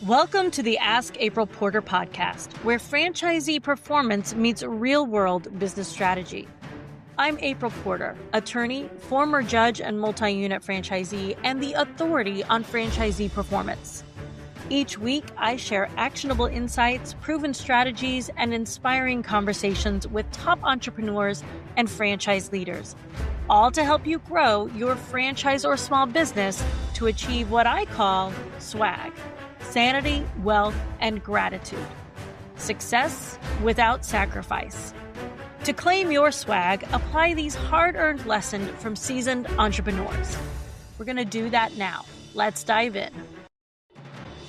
Welcome to the Ask April Porter podcast, where franchisee performance meets real-world business strategy. I'm April Porter, attorney, former judge and multi-unit franchisee, and the authority on franchisee performance. Each week, I share actionable insights, proven strategies, and inspiring conversations with top entrepreneurs and franchise leaders, all to help you grow your franchise or small business to achieve what I call swag: sanity, wealth, and gratitude. Success without sacrifice. To claim your swag, apply these hard-earned lessons from seasoned entrepreneurs. We're going to do that now. Let's dive in.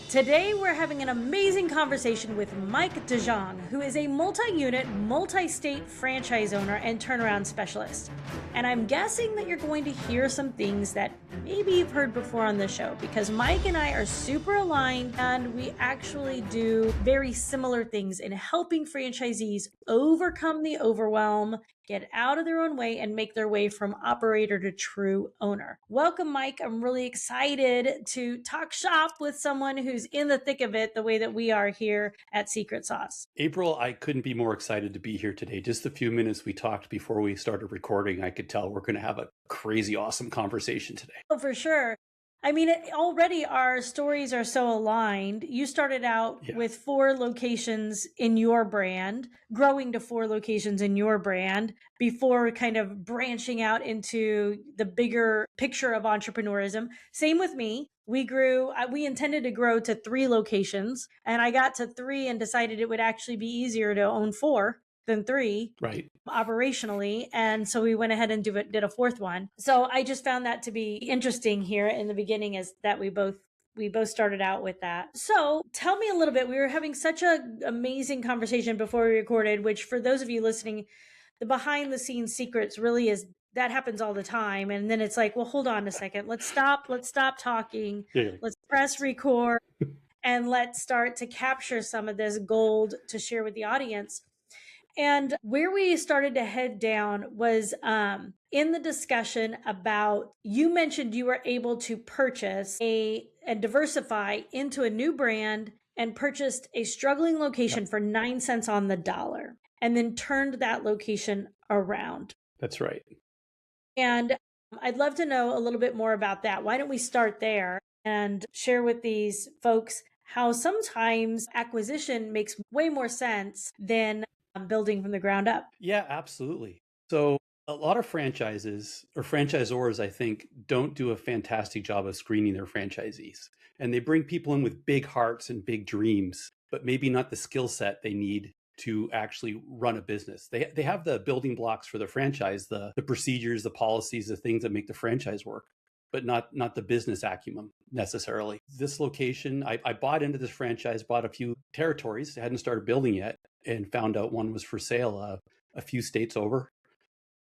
Today, we're having an amazing conversation with Mike DeJong, who is a multi-unit, multi-state franchise owner and turnaround specialist. And I'm guessing that you're going to hear some things that maybe you've heard before on the show, because Mike and I are super aligned and we actually do very similar things in helping franchisees overcome the overwhelm, get out of their own way, and make their way from operator to true owner. Welcome, Mike. I'm really excited to talk shop with someone who's in the thick of it the way that we are here at Secret Sauce. April, I couldn't be more excited to be here today. Just the few minutes we talked before we started recording, I could tell we're going to have a crazy, awesome conversation today. Oh, for sure. I mean, already our stories are so aligned. You started out with 4 locations in your brand, growing to 4 locations in your brand before kind of branching out into the bigger picture of entrepreneurism. Same with me. We intended to grow to 3 locations, and I got to 3 and decided it would actually be easier to own 4 than 3. Right. Operationally. And so we went ahead and did a 4th one. So I just found that to be interesting here in the beginning, is that we both started out with that. So tell me a little bit. We were having such an amazing conversation before we recorded, which for those of you listening, the behind the scenes secrets really is that happens all the time. And then it's like, well, hold on a second. Let's stop talking. Yeah. Let's press record and let's start to capture some of this gold to share with the audience. And where we started to head down was in the discussion about, you mentioned you were able to purchase and diversify into a new brand and purchased a struggling location for 9 cents on the dollar and then turned that location around. That's right. And I'd love to know a little bit more about that. Why don't we start there and share with these folks how sometimes acquisition makes way more sense than building from the ground up. Yeah, absolutely. So a lot of franchises or franchisors, I think, don't do a fantastic job of screening their franchisees. And they bring people in with big hearts and big dreams, but maybe not the skill set they need to actually run a business. They have the building blocks for the franchise, the procedures, the policies, the things that make the franchise work, but not the business acumen necessarily. This location, I bought into this franchise, bought a few territories, hadn't started building yet, and found out one was for sale a few states over.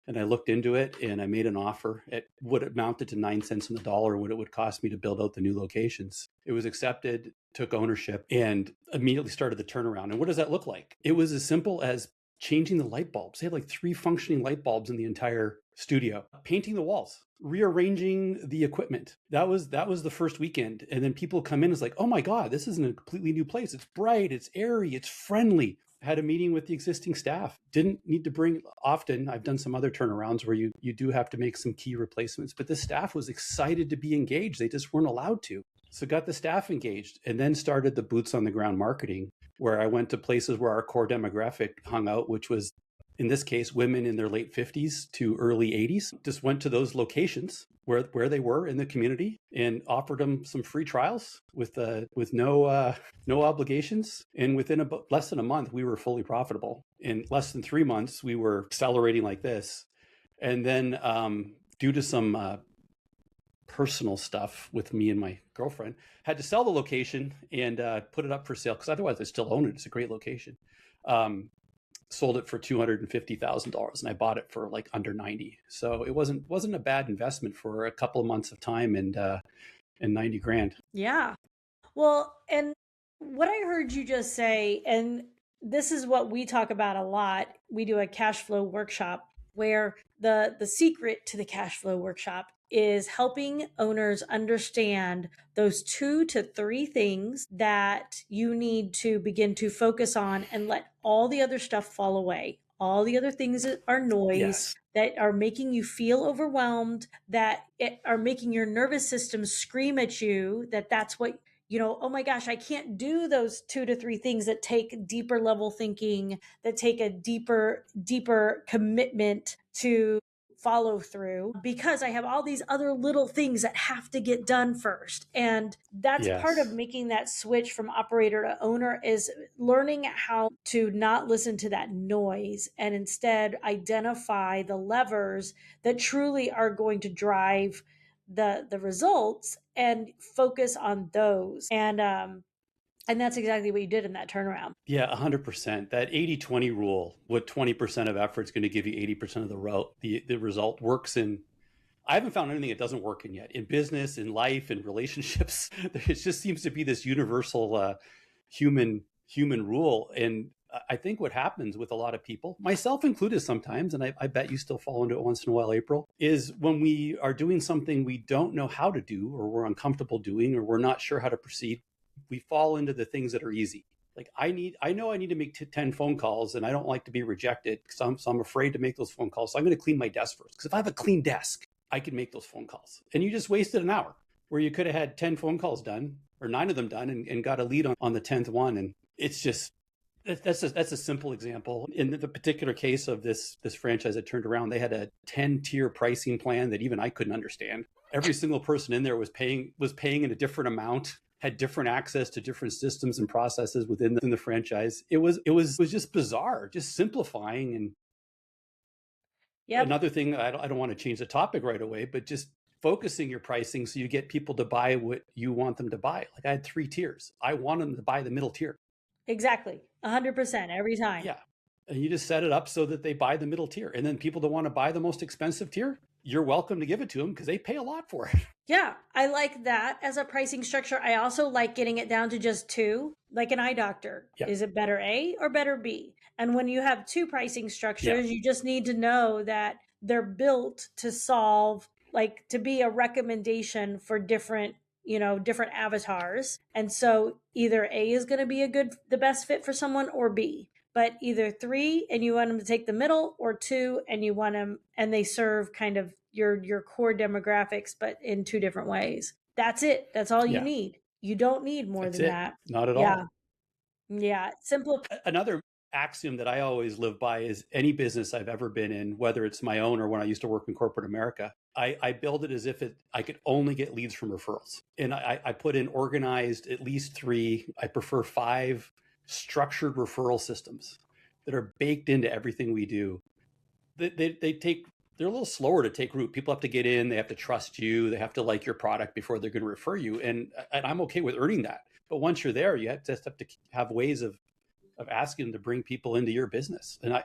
And I looked into it and I made an offer at what amounted to 9 cents on the dollar, what it would cost me to build out the new locations. It was accepted, took ownership, and immediately started the turnaround. And what does that look like? It was as simple as changing the light bulbs. They had like 3 functioning light bulbs in the entire studio, painting the walls, rearranging the equipment. That was the first weekend. And then people come in, it's like, oh my God, this isn't a completely new place. It's bright, it's airy, it's friendly. Had a meeting with the existing staff. Didn't need to bring, often I've done some other turnarounds where you do have to make some key replacements, but the staff was excited to be engaged. They just weren't allowed to. So got the staff engaged and then started the boots on the ground marketing, where I went to places where our core demographic hung out, which was, in this case, women in their late 50s to early 80s. Just went to those locations where they were in the community and offered them some free trials with no obligations. And within less than a month, we were fully profitable. In less than 3 months, we were accelerating like this. And then due to some personal stuff with me and my girlfriend, had to sell the location and put it up for sale, because otherwise I still own it. It's a great location. Sold it for $250,000 and I bought it for like under 90. So it wasn't a bad investment for a couple of months of time and 90 grand. Yeah. Well, and what I heard you just say, and this is what we talk about a lot. We do a cash flow workshop where the secret to the cash flow workshop is helping owners understand those 2 to 3 things that you need to begin to focus on and let all the other stuff fall away. All the other things that are noise Yes. that are making you feel overwhelmed, that are making your nervous system scream at you that that's what, oh my gosh, I can't do those 2 to 3 things that take deeper level thinking, that take a deeper commitment to follow through because I have all these other little things that have to get done first. And that's part of Yes. making that switch from operator to owner, is learning how to not listen to that noise and instead identify the levers that truly are going to drive the results and focus on those. And that's exactly what you did in that turnaround. Yeah, 100%. That 80-20 rule, what 20% of effort is going to give you 80% of the result, works in. I haven't found anything that doesn't work in yet. In business, in life, in relationships, it just seems to be this universal human rule. And I think what happens with a lot of people, myself included sometimes, and I bet you still fall into it once in a while, April, is when we are doing something we don't know how to do, or we're uncomfortable doing, or we're not sure how to proceed, we fall into the things that are easy. Like I know I need to make 10 phone calls, and I don't like to be rejected, so I'm afraid to make those phone calls. So I'm going to clean my desk first, because if I have a clean desk, I can make those phone calls. And you just wasted an hour where you could have had 10 phone calls done, or 9 of them done, and got a lead on the 10th one. And it's just, that's a simple example. In the particular case of this franchise that turned around, they had a 10-tier pricing plan that even I couldn't understand. Every single person in there was paying in a different amount, had different access to different systems and processes within the franchise. It was just bizarre, just simplifying. And Yep. another thing, I don't want to change the topic right away, but just focusing your pricing so you get people to buy what you want them to buy. Like I had 3 tiers. I want them to buy the middle tier. Exactly. 100% every time. Yeah. And you just set it up so that they buy the middle tier. And then people that want to buy the most expensive tier, you're welcome to give it to them because they pay a lot for it. Yeah, I like that as a pricing structure. I also like getting it down to just 2, like an eye doctor. Yeah. Is it better A or better B? And when you have 2 pricing structures, you just need to know that they're built to solve, like to be a recommendation for different avatars. And so either A is going to be the best fit for someone, or B. But either 3 and you want them to take the middle, or 2 and you want them and they serve kind of your core demographics, but in 2 different ways. That's it. That's all you need. You don't need more than that. Not at all. Yeah. Simple. Another axiom that I always live by is any business I've ever been in, whether it's my own or when I used to work in corporate America, I build it as if I could only get leads from referrals. And I put in organized at least 3, I prefer 5 structured referral systems that are baked into everything we do. They're a little slower to take root. People have to get in, they have to trust you, they have to like your product before they're going to refer you. And I'm okay with earning that. But once you're there, you just have to have ways of asking them to bring people into your business. And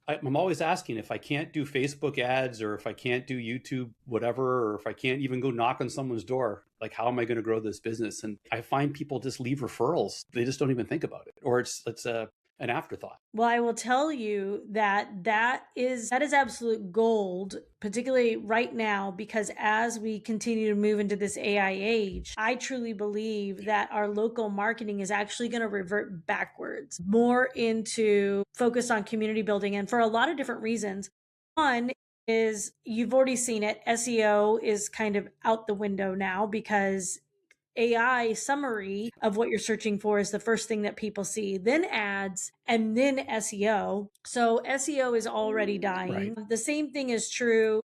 I'm always asking, if I can't do Facebook ads, or if I can't do YouTube, whatever, or if I can't even go knock on someone's door, like how am I going to grow this business? And I find people just leave referrals. They just don't even think about it, or it's an afterthought. Well, I will tell you that is absolute gold, particularly right now, because as we continue to move into this AI age, I truly believe that our local marketing is actually going to revert backwards more into focus on community building, and for a lot of different reasons. One is, you've already seen it, SEO is kind of out the window now, because AI summary of what you're searching for is the first thing that people see, then ads, and then SEO. So SEO is already dying. Right. The same thing is true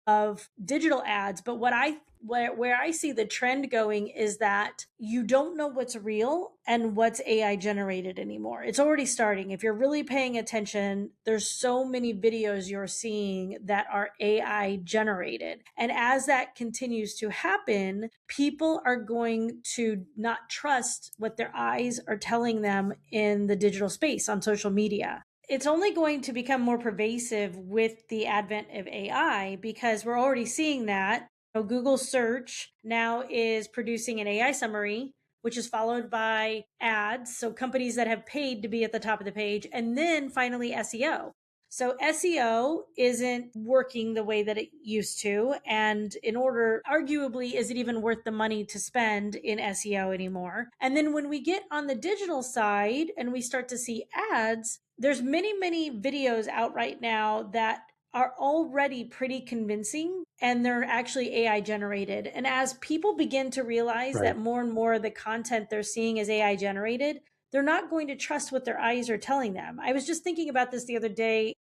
of digital ads, but where I see the trend going is that you don't know what's real and what's AI generated anymore. It's already starting. If you're really paying attention, there's so many videos you're seeing that are AI generated. And as that continues to happen, people are going to not trust what their eyes are telling them in the digital space on social media. It's only going to become more pervasive with the advent of AI, because we're already seeing that. Google search now is producing an AI summary, which is followed by ads. So companies that have paid to be at the top of the page, and then finally SEO. So SEO isn't working the way that it used to. And in order, arguably, is it even worth the money to spend in SEO anymore? And then when we get on the digital side and we start to see ads, there's many videos out right now that are already pretty convincing, and they're actually AI generated. And as people begin to realize Right. that more and more of the content they're seeing is AI generated, they're not going to trust what their eyes are telling them. I was just thinking about this the other day.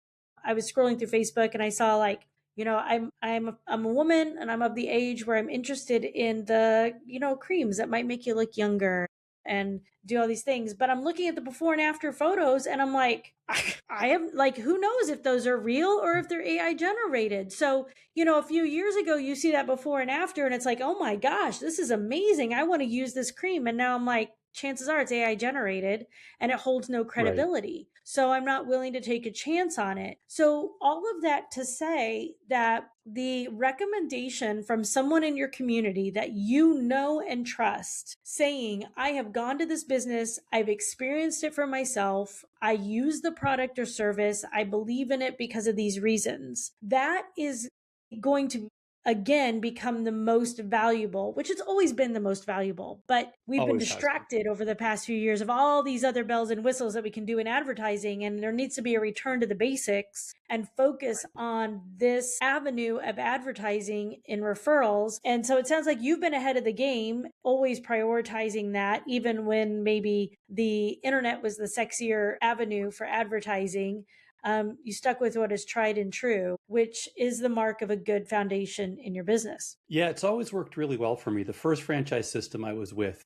I was scrolling through Facebook and I saw, like, I'm a woman and I'm of the age where I'm interested in the, creams that might make you look younger and do all these things. But I'm looking at the before and after photos and I'm like, I have, like, who knows if those are real or if they're AI generated. So, a few years ago, you see that before and after, and it's like, oh my gosh, this is amazing. I want to use this cream. And now I'm like, chances are it's AI generated and it holds no Right. credibility. So I'm not willing to take a chance on it. So all of that to say that the recommendation from someone in your community that you know and trust saying, I have gone to this business, I've experienced it for myself, I use the product or service, I believe in it because of these reasons, that is going to again become the most valuable, which it's always been the most valuable, but we've been Always has been. distracted over the past few years of all these other bells and whistles that we can do in advertising, and there needs to be a return to the basics and focus on this avenue of advertising in referrals. And so it sounds like you've been ahead of the game, always prioritizing that, even when maybe the internet was the sexier avenue for advertising. You stuck with what is tried and true, which is the mark of a good foundation in your business. Yeah, it's always worked really well for me. The first franchise system I was with,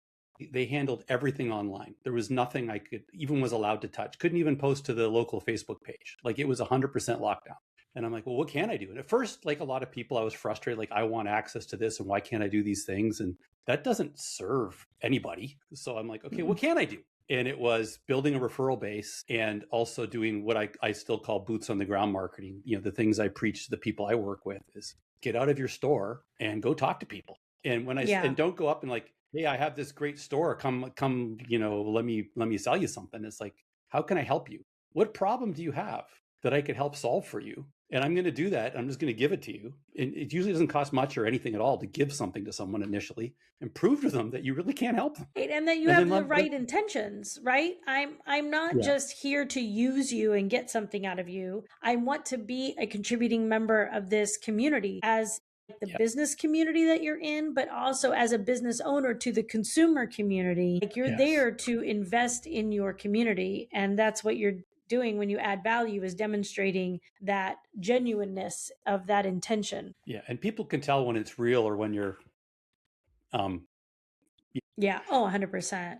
they handled everything online. There was nothing I could even was allowed to touch. Couldn't even post to the local Facebook page. Like, it was 100% lockdown. And I'm like, well, what can I do? And at first, like a lot of people, I was frustrated. Like, I want access to this, and why can't I do these things? And that doesn't serve anybody. So I'm like, okay, what can I do? And it was building a referral base and also doing what I still call boots on the ground marketing. The things I preach to the people I work with is get out of your store and go talk to people. And and don't go up and like, hey, I have this great store. Come, let me sell you something. It's like, how can I help you? What problem do you have that I could help solve for you? And I'm going to do that. I'm just going to give it to you. And it usually doesn't cost much or anything at all to give something to someone initially and prove to them that you really can't help them. And that you have the right intentions, right? I'm not just here to use you and get something out of you. I want to be a contributing member of this community as the business community that you're in, but also as a business owner to the consumer community. Like, you're there to invest in your community. And that's what you're doing when you add value, is demonstrating that genuineness of that intention. Yeah. And people can tell when it's real or when you're, yeah. Oh, 100%.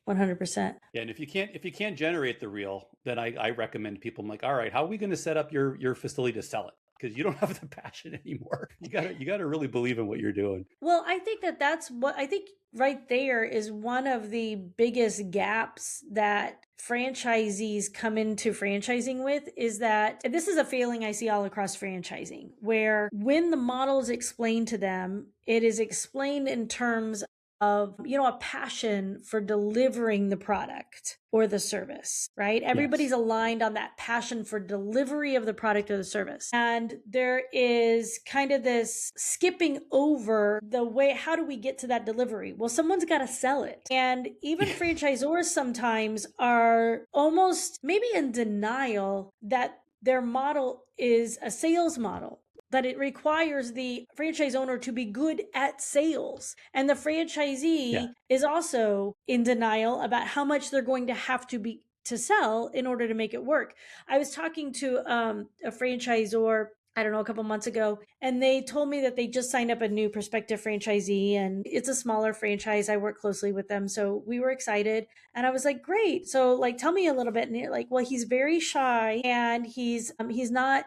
100%. Yeah, and if you can't generate the real, then I recommend people. I'm like, all right, how are we going to set up your facility to sell it? Because you don't have the passion anymore. You gotta really believe in what you're doing. Well, I think that's what I think right there is one of the biggest gaps that franchisees come into franchising with, is that, and this is a failing I see all across franchising, where when the model is explained to them, it is explained in terms of, a passion for delivering the product or the service, right? Everybody's aligned on that passion for delivery of the product or the service. And there is kind of this skipping over the way, how do we get to that delivery? Well, someone's got to sell it. And even franchisors sometimes are almost maybe in denial that their model is a sales model, that it requires the franchise owner to be good at sales. And the franchisee is also in denial about how much they're going to have to sell in order to make it work. I was talking to a franchisor, I don't know, a couple months ago, and they told me that they just signed up a new prospective franchisee, and it's a smaller franchise. I work closely with them. So we were excited, and I was like, great. So, like, tell me a little bit. And they're like, well, he's very shy, and he's not,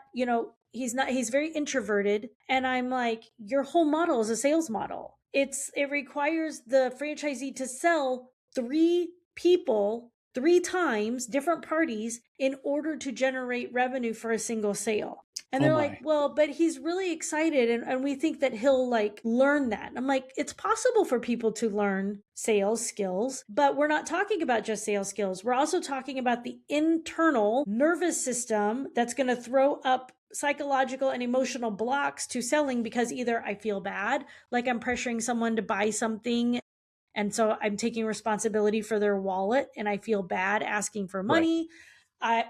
he's very introverted. And I'm like, your whole model is a sales model. It requires the franchisee to sell 3 3 times different parties in order to generate revenue for a single sale. And they're like, well, but he's really excited. And we think that he'll like learn that. I'm like, it's possible for people to learn sales skills, but we're not talking about just sales skills. We're also talking about the internal nervous system that's going to throw up psychological and emotional blocks to selling, because either I feel bad, like I'm pressuring someone to buy something, and so I'm taking responsibility for their wallet and I feel bad asking for money. I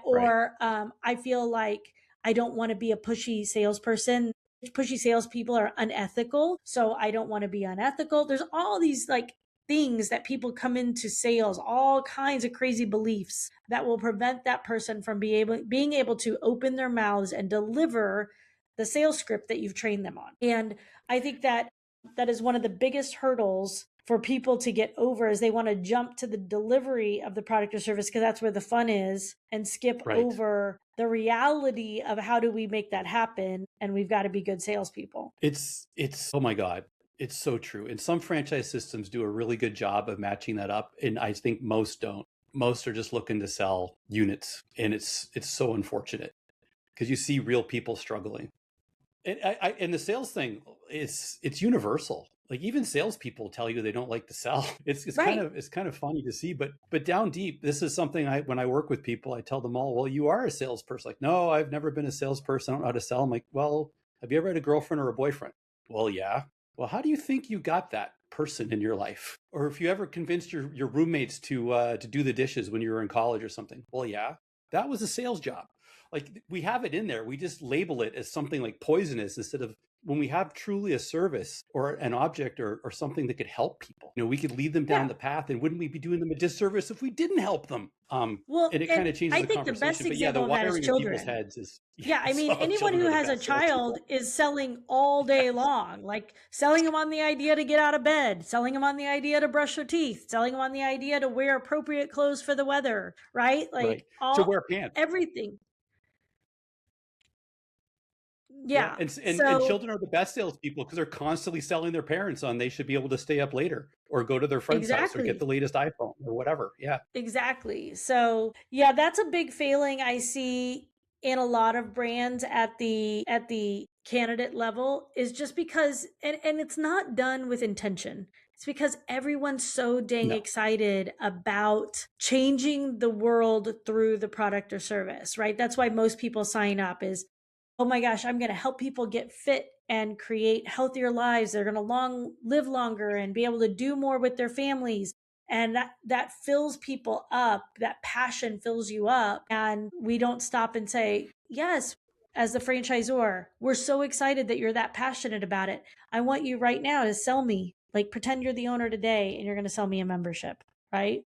feel like I don't want to be a pushy salesperson. Pushy salespeople are unethical, so I don't want to be unethical. There's all these like things that people come into sales, all kinds of crazy beliefs that will prevent that person from being able to open their mouths and deliver the sales script that you've trained them on. And I think that is one of the biggest hurdles for people to get over, is they want to jump to the delivery of the product or service because that's where the fun is, and skip over the reality of how do we make that happen. And we've got to be good salespeople. It's oh my God, it's so true. And some franchise systems do a really good job of matching that up, and I think most don't. Most are just looking to sell units, and it's so unfortunate because you see real people struggling. And the sales thing, it's universal. Like even salespeople tell you they don't like to sell. It's kind of funny to see, but down deep, this is something when I work with people, I tell them all, well, you are a salesperson. Like, no, I've never been a salesperson. I don't know how to sell. I'm like, well, have you ever had a girlfriend or a boyfriend? Well, yeah. Well, how do you think you got that person in your life? Or if you ever convinced your roommates to do the dishes when you were in college or something? Well, yeah, that was a sales job. Like we have it in there. We just label it as something like poisonous instead of, when we have truly a service or an object or something that could help people, we could lead them down the path, and wouldn't we be doing them a disservice if we didn't help them? And it kind of changes the conversation. The best example but the of that wiring is in children. people's heads is I mean, anyone who has a child is selling all day long, like selling them on the idea to get out of bed, selling them on the idea to brush their teeth, selling them on the idea to wear appropriate clothes for the weather, right? Like to wear pants, everything. And children are the best salespeople because they're constantly selling their parents on they should be able to stay up later or go to their friend's house or get the latest iPhone or whatever. Yeah, exactly. So that's a big failing I see in a lot of brands at the candidate level, is just because, and it's not done with intention. It's because everyone's so dang excited about changing the world through the product or service, right? That's why most people sign up is, oh my gosh, I'm going to help people get fit and create healthier lives. They're going to live longer and be able to do more with their families. And that fills people up. That passion fills you up. And we don't stop and say, yes, as the franchisor, we're so excited that you're that passionate about it. I want you right now to sell me, like pretend you're the owner today and you're going to sell me a membership, right?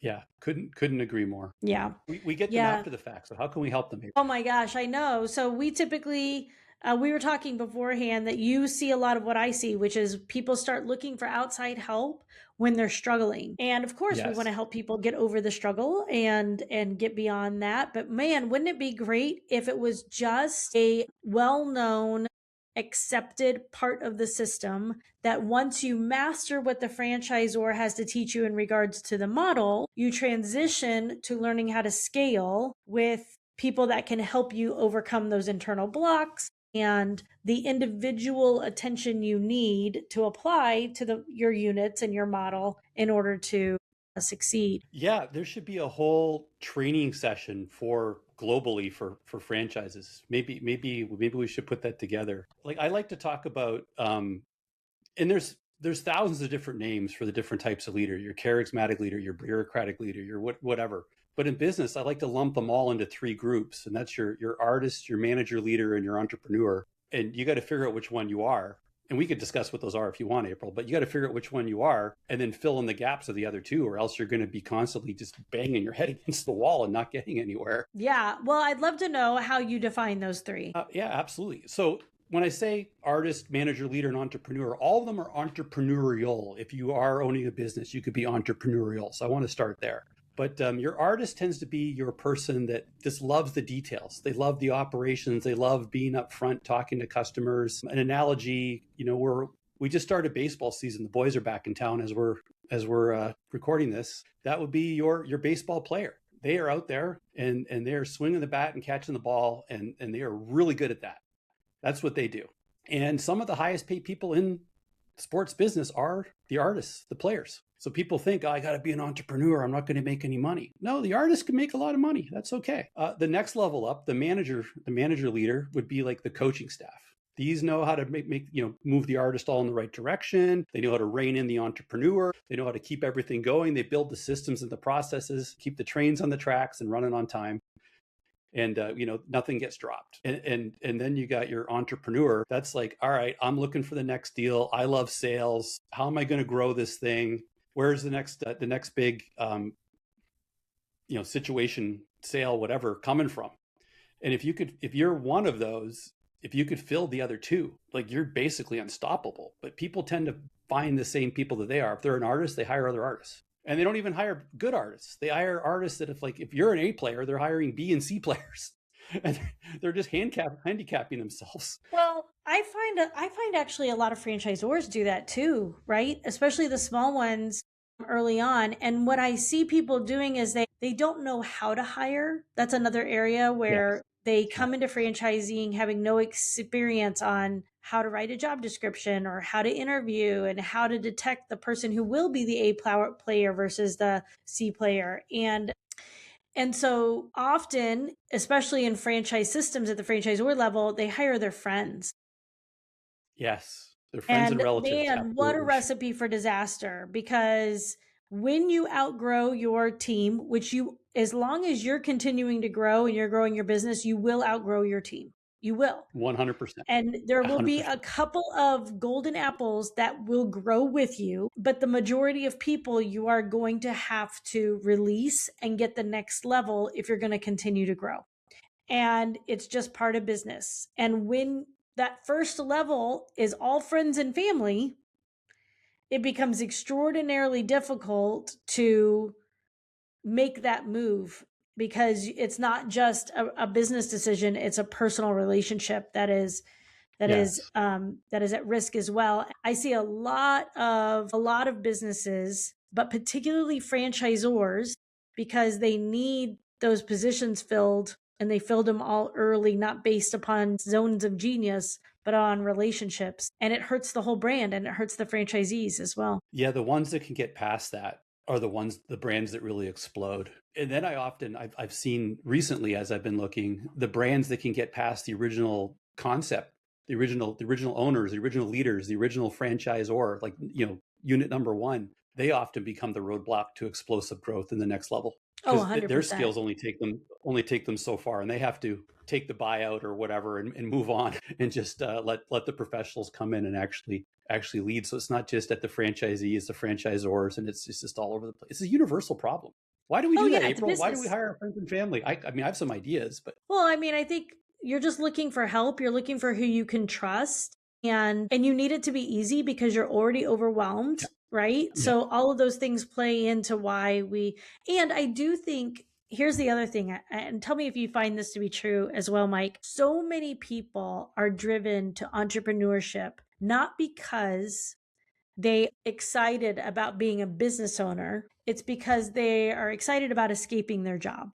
Yeah, couldn't agree more. Yeah. We get them after the fact. So how can we help them here? Oh my gosh, I know. So we typically, we were talking beforehand that you see a lot of what I see, which is people start looking for outside help when they're struggling. And of course, we want to help people get over the struggle and get beyond that. But man, wouldn't it be great if it was just a well-known, accepted part of the system that once you master what the franchisor has to teach you in regards to the model, you transition to learning how to scale with people that can help you overcome those internal blocks and the individual attention you need to apply to your units and your model in order to succeed. Yeah, there should be a whole training session globally for franchises. Maybe we should put that together. Like I like to talk about, and there's thousands of different names for the different types of leader. Your charismatic leader, your bureaucratic leader, your whatever. But in business, I like to lump them all into 3 groups, and that's your artist, your manager leader, and your entrepreneur. And you got to figure out which one you are. And we could discuss what those are if you want, April, but you got to figure out which one you are and then fill in the gaps of the other 2, or else you're going to be constantly just banging your head against the wall and not getting anywhere. Yeah. Well, I'd love to know how you define those 3. Yeah, absolutely. So when I say artist, manager, leader, and entrepreneur, all of them are entrepreneurial. If you are owning a business, you could be entrepreneurial. So I want to start there. But your artist tends to be your person that just loves the details. They love the operations. They love being up front, talking to customers. An analogy, we just started baseball season. The boys are back in town as as we're recording this, that would be your baseball player. They are out there and they're swinging the bat and catching the ball, and they are really good at that. That's what they do. And some of the highest paid people in sports business are the artists, the players. So people think, oh, I got to be an entrepreneur, I'm not going to make any money. No, the artist can make a lot of money. That's okay. The next level up, the manager leader would be like the coaching staff. These know how to move the artist all in the right direction. They know how to rein in the entrepreneur. They know how to keep everything going. They build the systems and the processes, keep the trains on the tracks and running on time. And nothing gets dropped. And then you got your entrepreneur. That's like, all right, I'm looking for the next deal. I love sales. How am I going to grow this thing? Where's the next big situation, sale, whatever, coming from? And if you're one of those, if you could fill the other two, like, you're basically unstoppable. But people tend to find the same people that they are. If they're an artist, they hire other artists. And they don't even hire good artists. They hire artists that if you're an A player, they're hiring B and C players. And they're just handicapping themselves. Well, I find actually a lot of franchisors do that too, right? Especially the small ones early on. And what I see people doing is they don't know how to hire. That's another area where they come into franchising having no experience on how to write a job description or how to interview and how to detect the person who will be the A player versus the C player. And so often, especially in franchise systems at the franchisor level, they hire their friends. Yes, their friends and relatives. Man, what a recipe for disaster. Because when you outgrow your team, as long as you're continuing to grow and you're growing your business, you will outgrow your team. You will. 100%. And there will be a couple of golden apples that will grow with you, but the majority of people you are going to have to release and get the next level if you're going to continue to grow. And it's just part of business. And when that first level is all friends and family, it becomes extraordinarily difficult to make that move, because it's not just a business decision, it's a personal relationship that is at risk as well. I see a lot of businesses, but particularly franchisors, because they need those positions filled, and they filled them all early, not based upon zones of genius, but on relationships. And it hurts the whole brand, and it hurts the franchisees as well. Yeah, the ones that can get past that are the brands that really explode. And then I've seen recently, as I've been looking, the brands that can get past the original concept, the original owners, the original leaders, the original franchisor, like, unit number one, they often become the roadblock to explosive growth in the next level. Oh, 100%. Their skills only take them so far, and they have to take the buyout or whatever and move on and just let the professionals come in and actually lead. So it's not just at the franchisee, it's the franchisors, and it's just all over the place. It's a universal problem. Why do we do that, April? Why do we hire our friends and family? I mean, I have some ideas, but I think you're just looking for help. You're looking for who you can trust, and you need it to be easy because you're already overwhelmed. Yeah. Right. Yeah. So all of those things play into why and I do think, here's the other thing, and tell me if you find this to be true as well, Mike. So many people are driven to entrepreneurship, not because they excited about being a business owner. It's because they are excited about escaping their job.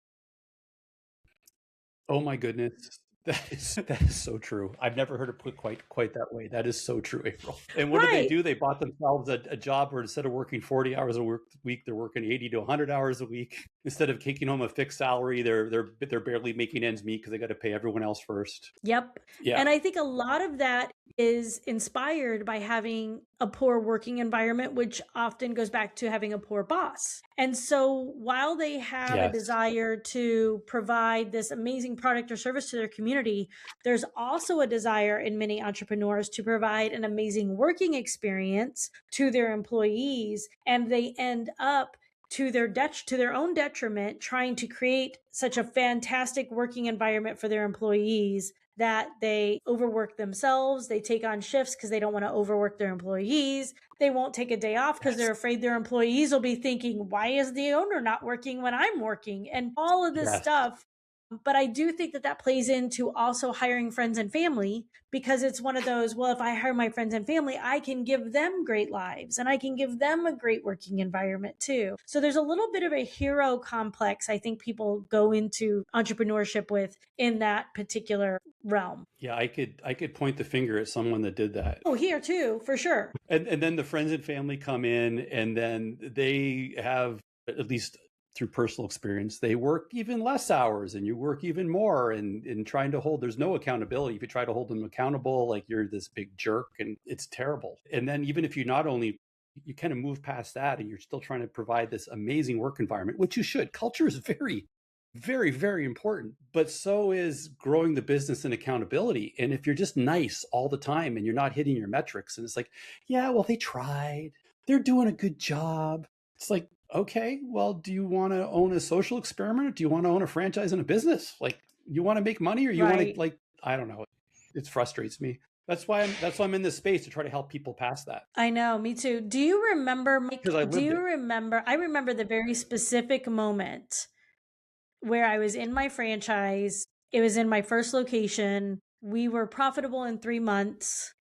Oh my goodness. That is so true. I've never heard it put quite that way. That is so true, April. And what did they do? They bought themselves a job where instead of working 40 hours a week, they're working 80 to 100 hours a week. Instead of taking home a fixed salary, they're barely making ends meet because they got to pay everyone else first. Yep. Yeah. And I think a lot of that is inspired by having a poor working environment, which often goes back to having a poor boss. And so while they have a desire to provide this amazing product or service to their community, there's also a desire in many entrepreneurs to provide an amazing working experience to their employees. And they end up to their own detriment, trying to create such a fantastic working environment for their employees that they overwork themselves. They take on shifts because they don't want to overwork their employees. They won't take a day off because they're afraid their employees will be thinking, why is the owner not working when I'm working? And all of this stuff But I do think that that plays into also hiring friends and family, because it's one of those, well, if I hire my friends and family, I can give them great lives and I can give them a great working environment too. So there's a little bit of a hero complex I think people go into entrepreneurship with in that particular realm. Yeah, I could point the finger at someone that did that. Oh, here too, for sure. And then the friends and family come in, and then they have, at least through personal experience, they work even less hours and you work even more, and in trying to hold, there's no accountability. If you try to hold them accountable, like you're this big jerk, and it's terrible. And then even if you not only, you kind of move past that and you're still trying to provide this amazing work environment, which you should. Culture is very, very, very important, but so is growing the business and accountability. And if you're just nice all the time and you're not hitting your metrics, and it's like, yeah, well, they tried, they're doing a good job. It's like, okay, well, do you want to own a social experiment, or do you want to own a franchise and a business? Like, you want to make money, or you want to, like, I don't know. It frustrates me. That's why I'm in this space, to try to help people past that. I know, me too. Do you remember, Mike? Because I lived it. I remember the very specific moment where I was in my franchise. It was in my first location. We were profitable in 3 months,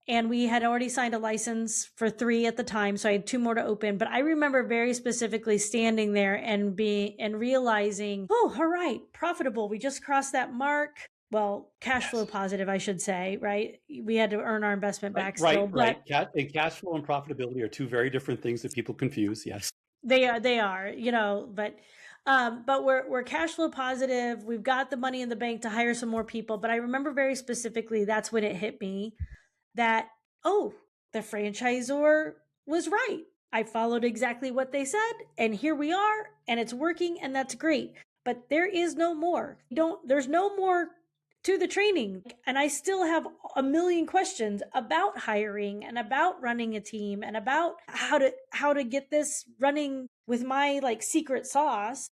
and we had already signed a license for 3 at the time. So I had 2 more to open. But I remember very specifically standing there and realizing, oh, all right, profitable. We just crossed that mark. Well, cash flow positive, I should say, right? We had to earn our investment back still. Right. And cash flow and profitability are 2 very different things that people confuse. Yes. They are, but we're cash flow positive. We've got the money in the bank to hire some more people. But I remember very specifically, that's when it hit me that, oh, the franchisor was right. I followed exactly what they said, and here we are, and it's working, and that's great. But there is no more. There's no more to the training. And I still have a million questions about hiring and about running a team and about how to get this running with my like secret sauce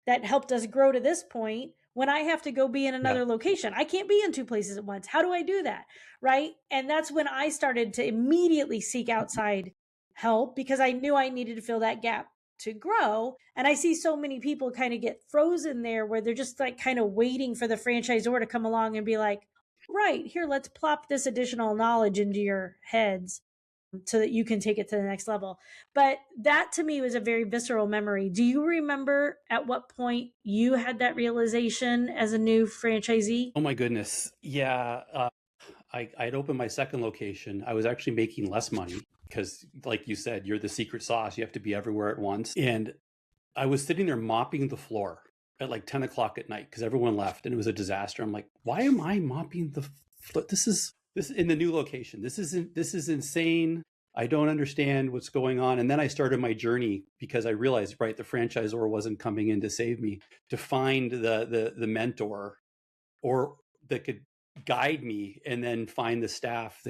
that helped us grow to this point, when I have to go be in another location. I can't be in 2 places at once. How do I do that? Right? And that's when I started to immediately seek outside help, because I knew I needed to fill that gap to grow. And I see so many people kind of get frozen there, where they're just like kind of waiting for the franchisor to come along and be like, right, here, let's plop this additional knowledge into your heads so that you can take it to the next level. But that to me was a very visceral memory. Do you remember at what point you had that realization as a new franchisee? Oh my goodness. Yeah. I'd opened my second location. I was actually making less money because, like you said, you're the secret sauce. You have to be everywhere at once. And I was sitting there mopping the floor at like 10 o'clock at night because everyone left and it was a disaster. I'm like, why am I mopping the floor? This is in the new location. This is insane. I don't understand what's going on. And then I started my journey, because I realized, right, the franchisor wasn't coming in to save me, to find the mentor or that could guide me, and then find the staff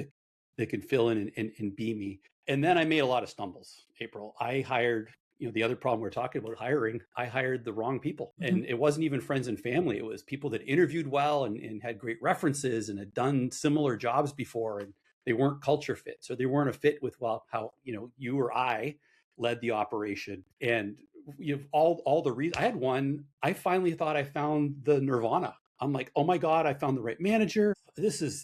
that could fill in and be me. And then I made a lot of stumbles, April. I hired, the other problem we're talking about, hiring, I hired the wrong people. Mm-hmm. And it wasn't even friends and family. It was people that interviewed well and had great references and had done similar jobs before. And they weren't culture fit. So they weren't a fit with, well, how, you or I led the operation. And you have all the reasons. I had one, I finally thought I found the nirvana. I'm like, oh my God, I found the right manager.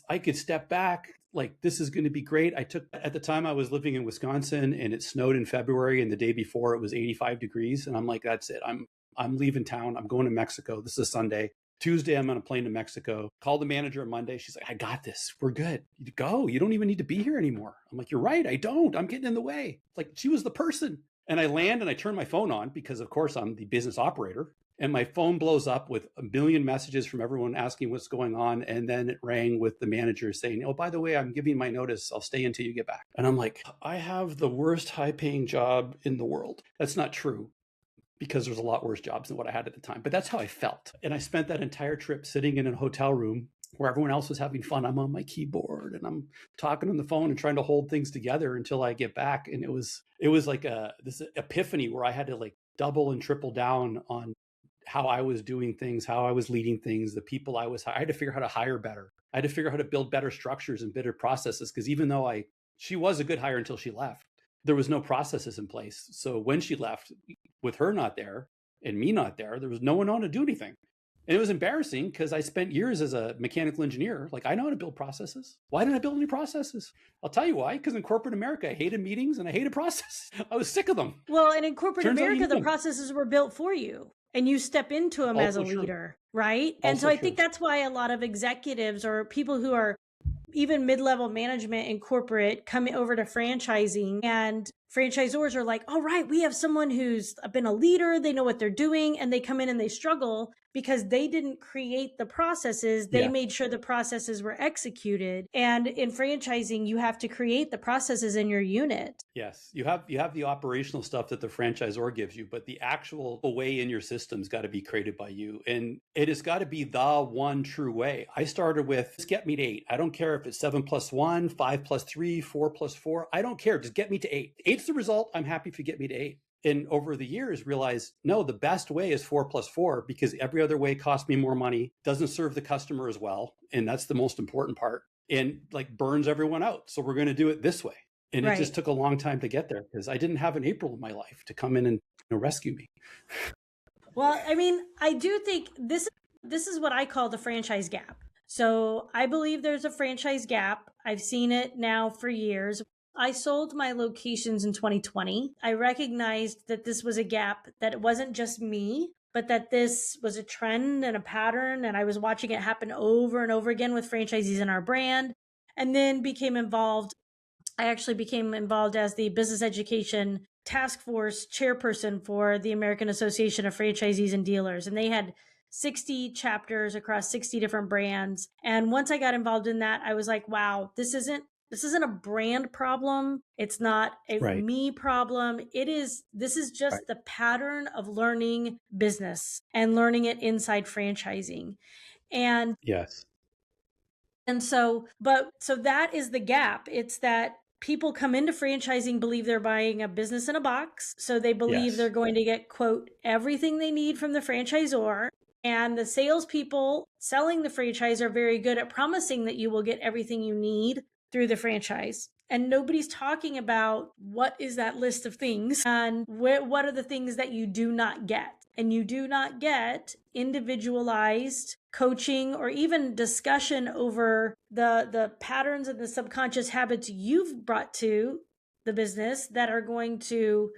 I could step back. Like, this is going to be great. At the time I was living in Wisconsin, and it snowed in February, and the day before it was 85 degrees. And I'm like, that's it. I'm leaving town. I'm going to Mexico. This is Sunday. Tuesday, I'm on a plane to Mexico. Called the manager on Monday. She's like, I got this. We're good. You go. You don't even need to be here anymore. I'm like, you're right. I don't. I'm getting in the way. It's like, she was the person. And I land and I turn my phone on, because of course I'm the business operator. And my phone blows up with a million messages from everyone asking what's going on. And then it rang with the manager saying, oh, by the way, I'm giving my notice. I'll stay until you get back. And I'm like, I have the worst high paying job in the world. That's not true, because there's a lot worse jobs than what I had at the time. But that's how I felt. And I spent that entire trip sitting in a hotel room where everyone else was having fun. I'm on my keyboard and I'm talking on the phone and trying to hold things together until I get back. And it was like this epiphany where I had to like double and triple down on how I was doing things, how I was leading things, the people I had to figure out how to hire better. I had to figure out how to build better structures and better processes. Because even though she was a good hire until she left, there was no processes in place. So when she left, with her not there and me not there was no one on to do anything. And it was embarrassing because I spent years as a mechanical engineer. Like, I know how to build processes. Why didn't I build any processes? I'll tell you why. Because in corporate America, I hated meetings and I hated processes. I was sick of them. Well, and in corporate America, the processes were built for you and you step into them as a leader, right? And so I think that's why a lot of executives or people who are even mid-level management in corporate come over to franchising, and franchisors are like, all right, we have someone who's been a leader. They know what they're doing, and they come in and they struggle because they didn't create the processes. They made sure the processes were executed. And in franchising, you have to create the processes in your unit. Yes, you have the operational stuff that the franchisor gives you, but the actual way in your system's got to be created by you. And it has got to be the one true way. I started with, just get me to 8. I don't care if it's 7 plus 1, 5 plus 3, 4 plus 4. I don't care. Just get me to 8. 8's the result. I'm happy if you get me to 8. And over the years, realized, no, the best way is 4 plus 4, because every other way costs me more money, doesn't serve the customer as well. And that's the most important part, and like burns everyone out. So we're going to do it this way. And it just took a long time to get there because I didn't have an April in my life to come in and rescue me. Well, I mean, I do think this is what I call the franchise gap. So I believe there's a franchise gap. I've seen it now for years. I sold my locations in 2020. I recognized that this was a gap, that it wasn't just me, but that this was a trend and a pattern. And I was watching it happen over and over again with franchisees in our brand, and then became involved. I actually became involved as the business education task force chairperson for the American Association of Franchisees and Dealers. And they had 60 chapters across 60 different brands. And once I got involved in that, I was like, wow, this isn't a brand problem. It's not a me problem. This is just the pattern of learning business and learning it inside franchising. And and so that is the gap. It's that people come into franchising, believe they're buying a business in a box. So they believe they're going to get, quote, everything they need from the franchisor. And the salespeople selling the franchise are very good at promising that you will get everything you need through the franchise. And nobody's talking about what is that list of things and what are the things that you do not get. And you do not get individualized coaching or even discussion over the patterns and the subconscious habits you've brought to the business that are going to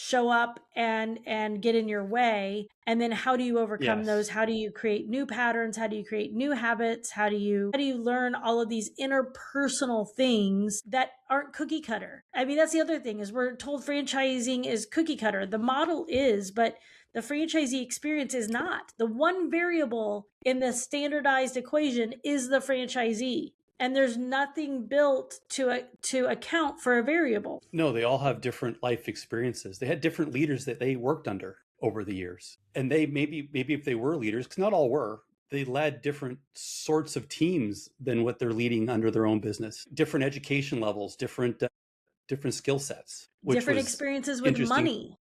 show up and get in your way. And then how do you overcome those? How do you create new patterns? How do you create new habits? How do you learn all of these interpersonal things that aren't cookie cutter? I mean, that's the other thing, is we're told franchising is cookie cutter. The model is, but the franchisee experience is not. The one variable in the standardized equation is the franchisee. And there's nothing built to account for a variable. No, they all have different life experiences. They had different leaders that they worked under over the years. And they maybe if they were leaders, because not all were, they led different sorts of teams than what they're leading under their own business. Different education levels, different skill sets. Different experiences with money.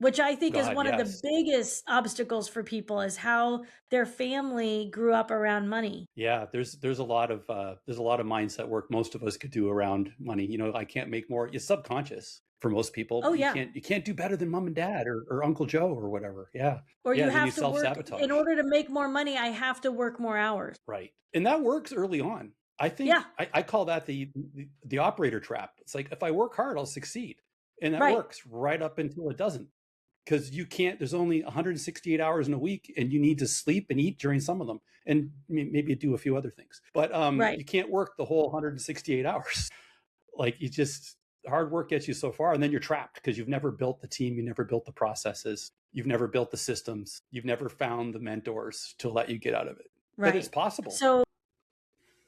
Which I think is one of the biggest obstacles for people, is how their family grew up around money. Yeah, there's a lot of mindset work most of us could do around money. You know, I can't make more. It's subconscious for most people. Oh, you can't do better than mom and dad or Uncle Joe or whatever. Yeah. Or you have to work, in order to make more money, I have to work more hours. Right. And that works early on. I think I call that the operator trap. It's like, if I work hard, I'll succeed. And that works right up until it doesn't. Because there's only 168 hours in a week, and you need to sleep and eat during some of them, and maybe do a few other things. But you can't work the whole 168 hours. Like, hard work gets you so far, and then you're trapped because you've never built the team, you never built the processes, you've never built the systems, you've never found the mentors to let you get out of it. Right. But it's possible. So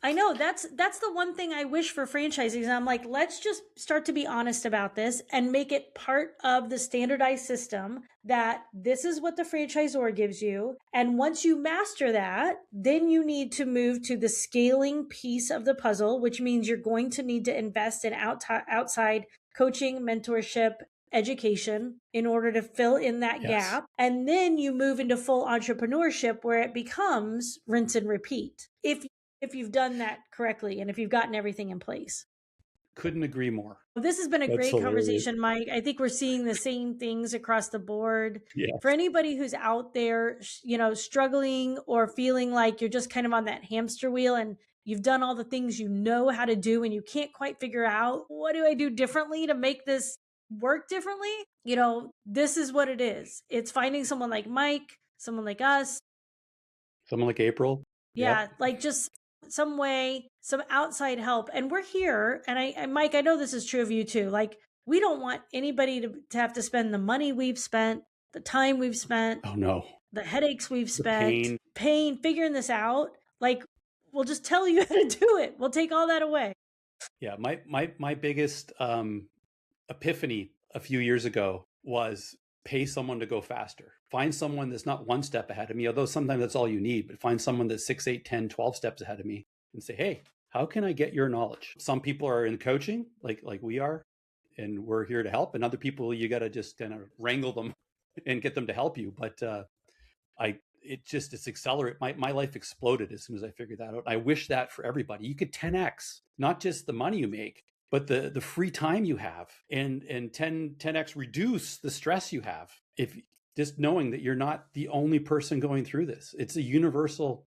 I know that's the one thing I wish for franchising. And I'm like, let's just start to be honest about this and make it part of the standardized system, that this is what the franchisor gives you. And once you master that, then you need to move to the scaling piece of the puzzle, which means you're going to need to invest in outside coaching, mentorship, education in order to fill in that gap. And then you move into full entrepreneurship, where it becomes rinse and repeat. If you've done that correctly and if you've gotten everything in place. Couldn't agree more. Well, this has been a That's great hilarious. conversation, Mike. I think we're seeing the same things across the board. Yeah. For anybody who's out there, struggling or feeling like you're just kind of on that hamster wheel and you've done all the things you know how to do and you can't quite figure out, what do I do differently to make this work differently? This is what it is. It's finding someone like Mike, someone like us. Someone like April. Yeah, Yep. like just some way, some outside help. And we're here. And Mike, I know this is true of you too. Like, we don't want anybody to have to spend the money we've spent, the time we've spent. Oh no. The headaches we've spent, The pain figuring this out. Like, we'll just tell you how to do it. We'll take all that away. Yeah, my biggest epiphany a few years ago was pay someone to go faster. Find someone that's not one step ahead of me, although sometimes that's all you need, but find someone that's 6, 8, 10, 12 steps ahead of me and say, hey, how can I get your knowledge? Some people are in coaching like we are, and we're here to help. And other people, you got to just kind of wrangle them and get them to help you. But it's accelerate. My life exploded as soon as I figured that out. I wish that for everybody. You could 10x, not just the money you make, but the free time you have, and 10x reduce the stress you have. If just knowing that you're not the only person going through this. It's a universal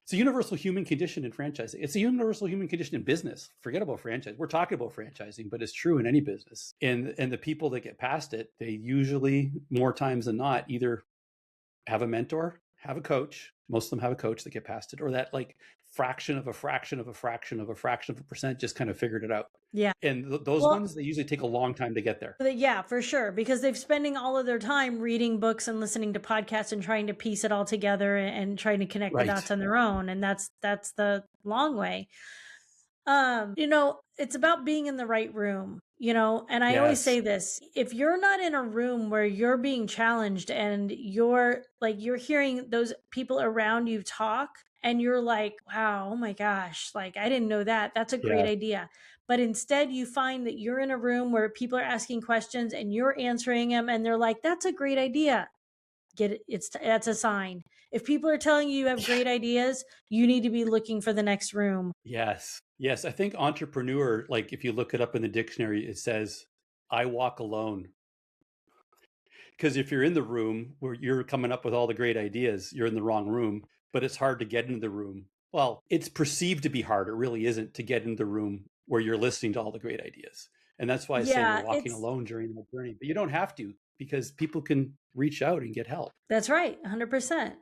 human condition in franchising. It's a universal human condition in business. Forget about franchise. We're talking about franchising, but it's true in any business. And the people that get past it, they usually, more times than not, either have a mentor, have a coach. Most of them have a coach that get past it, or that like fraction of a fraction of a fraction of a fraction of a percent just kind of figured it out. Yeah. And those ones, they usually take a long time to get there. Yeah, for sure. Because they're spending all of their time reading books and listening to podcasts and trying to piece it all together and trying to connect the dots on their own. And that's the long way. It's about being in the right room, and I always say this, if you're not in a room where you're being challenged and you're hearing those people around you talk and you're like, wow, oh my gosh, like I didn't know that. That's a great idea. But instead you find that you're in a room where people are asking questions and you're answering them and they're like, that's a great idea. Get it? That's a sign. If people are telling you have great ideas, you need to be looking for the next room. Yes. I think entrepreneur, like if you look it up in the dictionary, it says, I walk alone. Because if you're in the room where you're coming up with all the great ideas, you're in the wrong room, but it's hard to get into the room. Well, it's perceived to be hard. It really isn't to get into the room where you're listening to all the great ideas. And that's why I say you're walking alone during the journey, but you don't have to, because people can reach out and get help. That's right. 100%.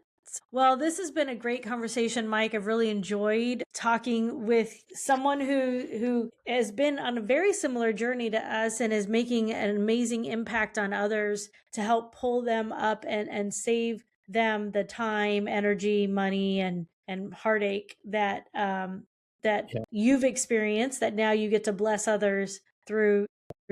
Well, this has been a great conversation, Mike. I've really enjoyed talking with someone who has been on a very similar journey to us and is making an amazing impact on others to help pull them up and save them the time, energy, money, and heartache that you've experienced, that now you get to bless others through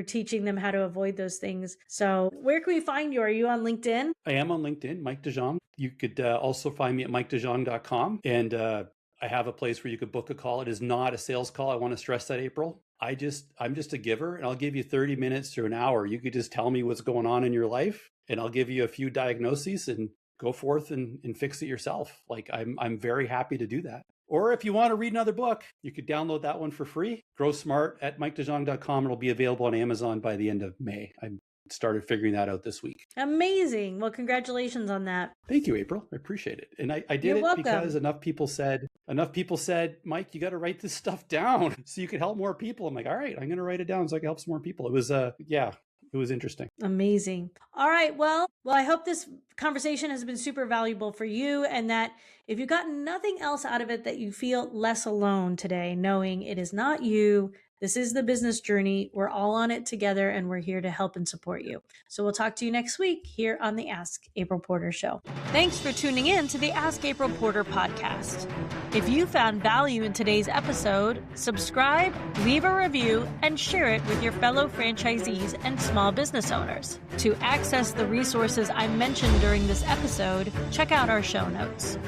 teaching them how to avoid those things. So where can we find you? Are you on LinkedIn? I am on LinkedIn, Mike DeJong. You could also find me at MikeDeJong.com. And I have a place where you could book a call. It is not a sales call. I want to stress that, April. I'm just a giver, and I'll give you 30 minutes to an hour. You could just tell me what's going on in your life, and I'll give you a few diagnoses and go forth and fix it yourself. Like I'm very happy to do that. Or if you want to read another book, you could download that one for free. Grow Smart at MikeDeJong.com. It'll be available on Amazon by the end of May. I started figuring that out this week. Amazing. Well, congratulations on that. Thank you, April. I appreciate it. And I did it because enough people said, Mike, you got to write this stuff down so you could help more people. I'm like, all right, I'm going to write it down so I can help some more people. It was, it was interesting. Amazing. All right. Well, I hope this conversation has been super valuable for you, and that if you got nothing else out of it, that you feel less alone today, knowing it is not you. This is the business journey. We're all on it together, and we're here to help and support you. So we'll talk to you next week here on the Ask April Porter Show. Thanks for tuning in to the Ask April Porter podcast. If you found value in today's episode, subscribe, leave a review, and share it with your fellow franchisees and small business owners. To access the resources I mentioned during this episode, check out our show notes.